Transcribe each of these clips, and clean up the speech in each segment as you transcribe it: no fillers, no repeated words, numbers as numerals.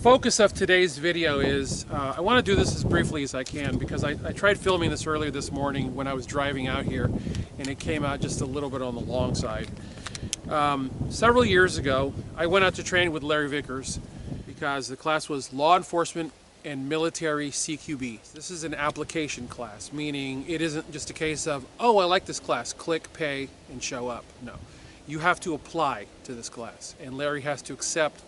focus of today's video is, I want to do this as briefly as I can because I tried filming this earlier this morning when I was driving out here and it came out just a little bit on the long side. Several years ago, I went out to train with Larry Vickers because the class was Law Enforcement and Military CQB. This is an application class, meaning it isn't just a case of, oh, I like this class, click, pay, and show up. No, you have to apply to this class, and Larry has to accept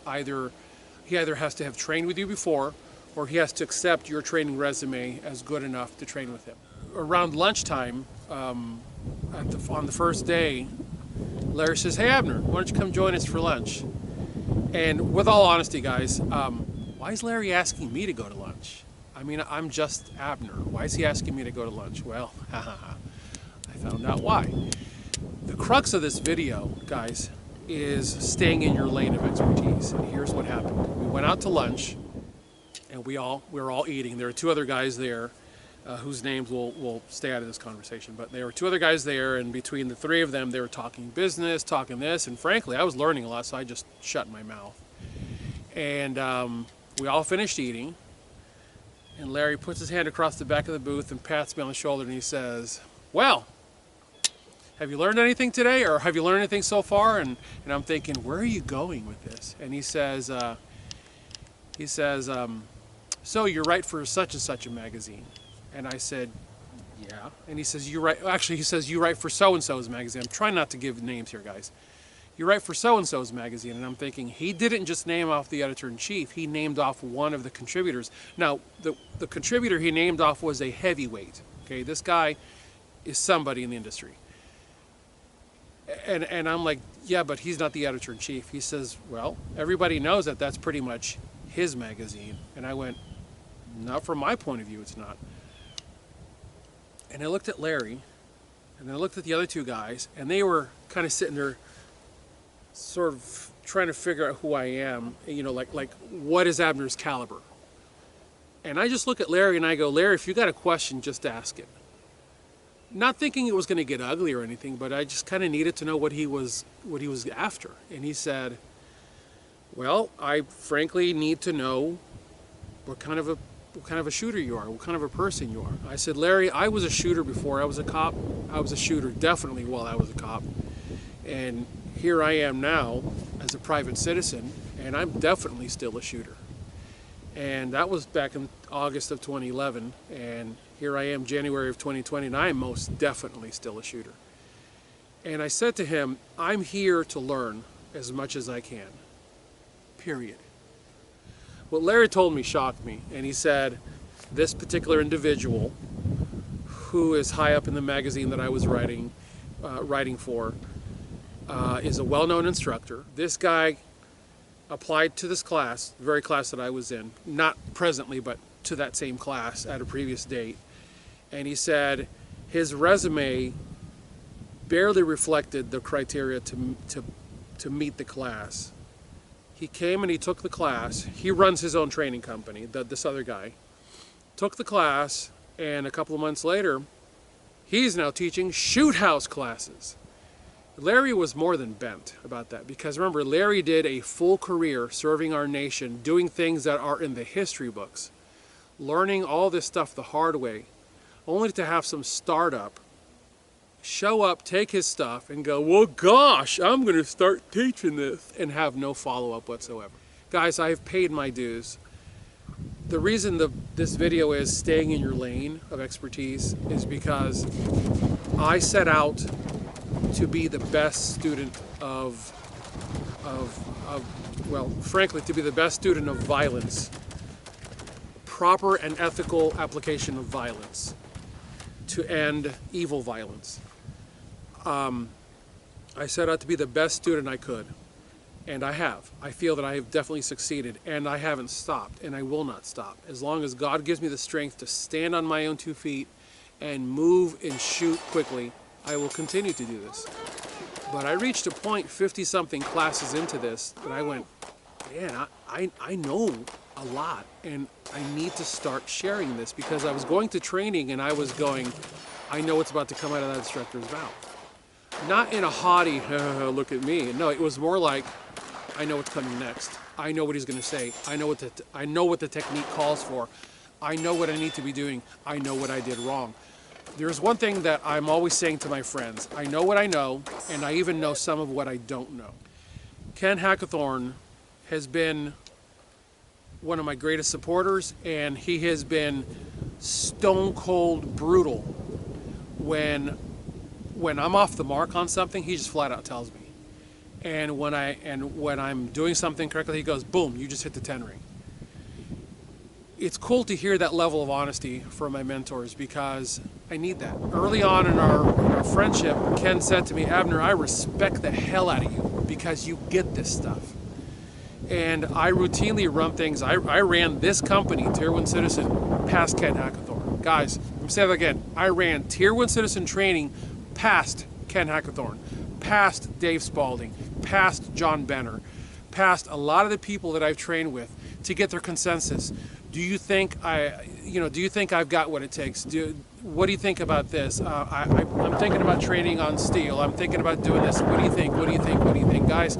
he either has to have trained with you before, or he has to accept your training resume as good enough to train with him. Around lunchtime, on the first day, Larry says, hey Abner, why don't you come join us for lunch? And with all honesty, guys, why is Larry asking me to go to lunch? I mean, I'm just Abner. Why is he asking me to go to lunch? Well, I found out why. The crux of this video, guys, is staying in your lane of expertise. And here's what happened. We went out to lunch, and we were all eating. There were two other guys there whose names will stay out of this conversation, but there were two other guys there, and between the three of them, they were talking business, talking this, and frankly, I was learning a lot, so I just shut my mouth. And we all finished eating, and Larry puts his hand across the back of the booth and pats me on the shoulder, and he says, well, have you learned anything today, or have you learned anything so far? And I'm thinking, where are you going with this? And he says, so you write for such and such a magazine. And I said, yeah. And he says, you write for so-and-so's magazine. I'm trying not to give names here, guys. You write for so-and-so's magazine. And I'm thinking, he didn't just name off the editor-in-chief, he named off one of the contributors. Now, the contributor he named off was a heavyweight. Okay, this guy is somebody in the industry. And I'm like, yeah, but he's not the editor-in-chief. He says, well, everybody knows that that's pretty much his magazine. And I went, not from my point of view, it's not. And I looked at Larry, and then I looked at the other two guys, and they were kind of sitting there sort of trying to figure out who I am, you know, like what is Abner's caliber? And I just look at Larry and I go, Larry, if you got a question, just ask it. Not thinking it was going to get ugly or anything, but I just kind of needed to know what he was after. And he said, well, I frankly need to know what kind of a shooter you are, what kind of a person you are. I said, Larry, I was a shooter before I was a cop. I was a shooter definitely while I was a cop. And here I am now as a private citizen, and I'm definitely still a shooter. And that was back in August of 2011, and here I am January of 2020, and I am most definitely still a shooter. And I said to him, I'm here to learn as much as I can, period. What Larry told me shocked me, and he said, this particular individual, who is high up in the magazine that I was writing for, is a well-known instructor. This guy applied to this class, the very class that I was in, not presently, but to that same class at a previous date. And he said his resume barely reflected the criteria to meet the class. He came and he took the class. He runs his own training company, this other guy. Took the class, and a couple of months later, he's now teaching shoot house classes. Larry was more than bent about that, because remember, Larry did a full career serving our nation, doing things that are in the history books, learning all this stuff the hard way, only to have some startup show up, take his stuff, and go, well, gosh, I'm going to start teaching this, and have no follow-up whatsoever. Guys, I have paid my dues. The reason this video is staying in your lane of expertise is because I set out to be the best student well, frankly, to be the best student of violence, proper and ethical application of violence, to end evil violence. I set out to be the best student I could, and I have. I feel that I have definitely succeeded, and I haven't stopped, and I will not stop. As long as God gives me the strength to stand on my own 2 feet and move and shoot quickly, I will continue to do this. But I reached a point 50-something classes into this that I went, man, I know a lot, and I need to start sharing this, because I was going to training and I was going, I know what's about to come out of that instructor's mouth. Not in a haughty, look at me. No, it was more like, I know what's coming next. I know what he's going to say. I know what the technique calls for. I know what I need to be doing. I know what I did wrong. There's one thing that I'm always saying to my friends. I know what I know, and I even know some of what I don't know. Ken Hackathorn has been one of my greatest supporters, and he has been stone cold brutal. When I'm off the mark on something, he just flat out tells me. And when I'm doing something correctly, he goes, boom, you just hit the 10 ring. It's cool to hear that level of honesty from my mentors, because I need that. Early on in our friendship, Ken said to me, Abner, I respect the hell out of you because you get this stuff. And I routinely run things. I ran this company, Tier 1 Citizen, past Ken Hackathorn. Guys, let me say that again. I ran Tier 1 Citizen training past Ken Hackathorn, past Dave Spalding, past John Benner, past a lot of the people that I've trained with to get their consensus. Do you think I've got what it takes? What do you think about this? I'm thinking about training on steel. I'm thinking about doing this. What do you think? What do you think? What do you think? Guys,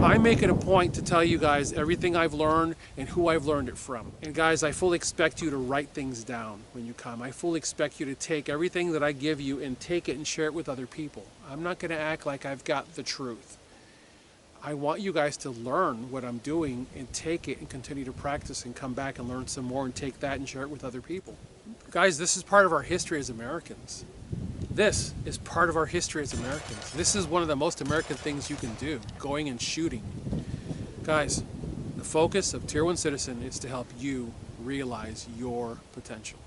I make it a point to tell you guys everything I've learned and who I've learned it from. And guys, I fully expect you to write things down when you come. I fully expect you to take everything that I give you and take it and share it with other people. I'm not going to act like I've got the truth. I want you guys to learn what I'm doing and take it and continue to practice and come back and learn some more and take that and share it with other people. Guys, this is part of our history as Americans. This is part of our history as Americans. This is one of the most American things you can do, going and shooting. Guys, the focus of Tier 1 Citizen is to help you realize your potential.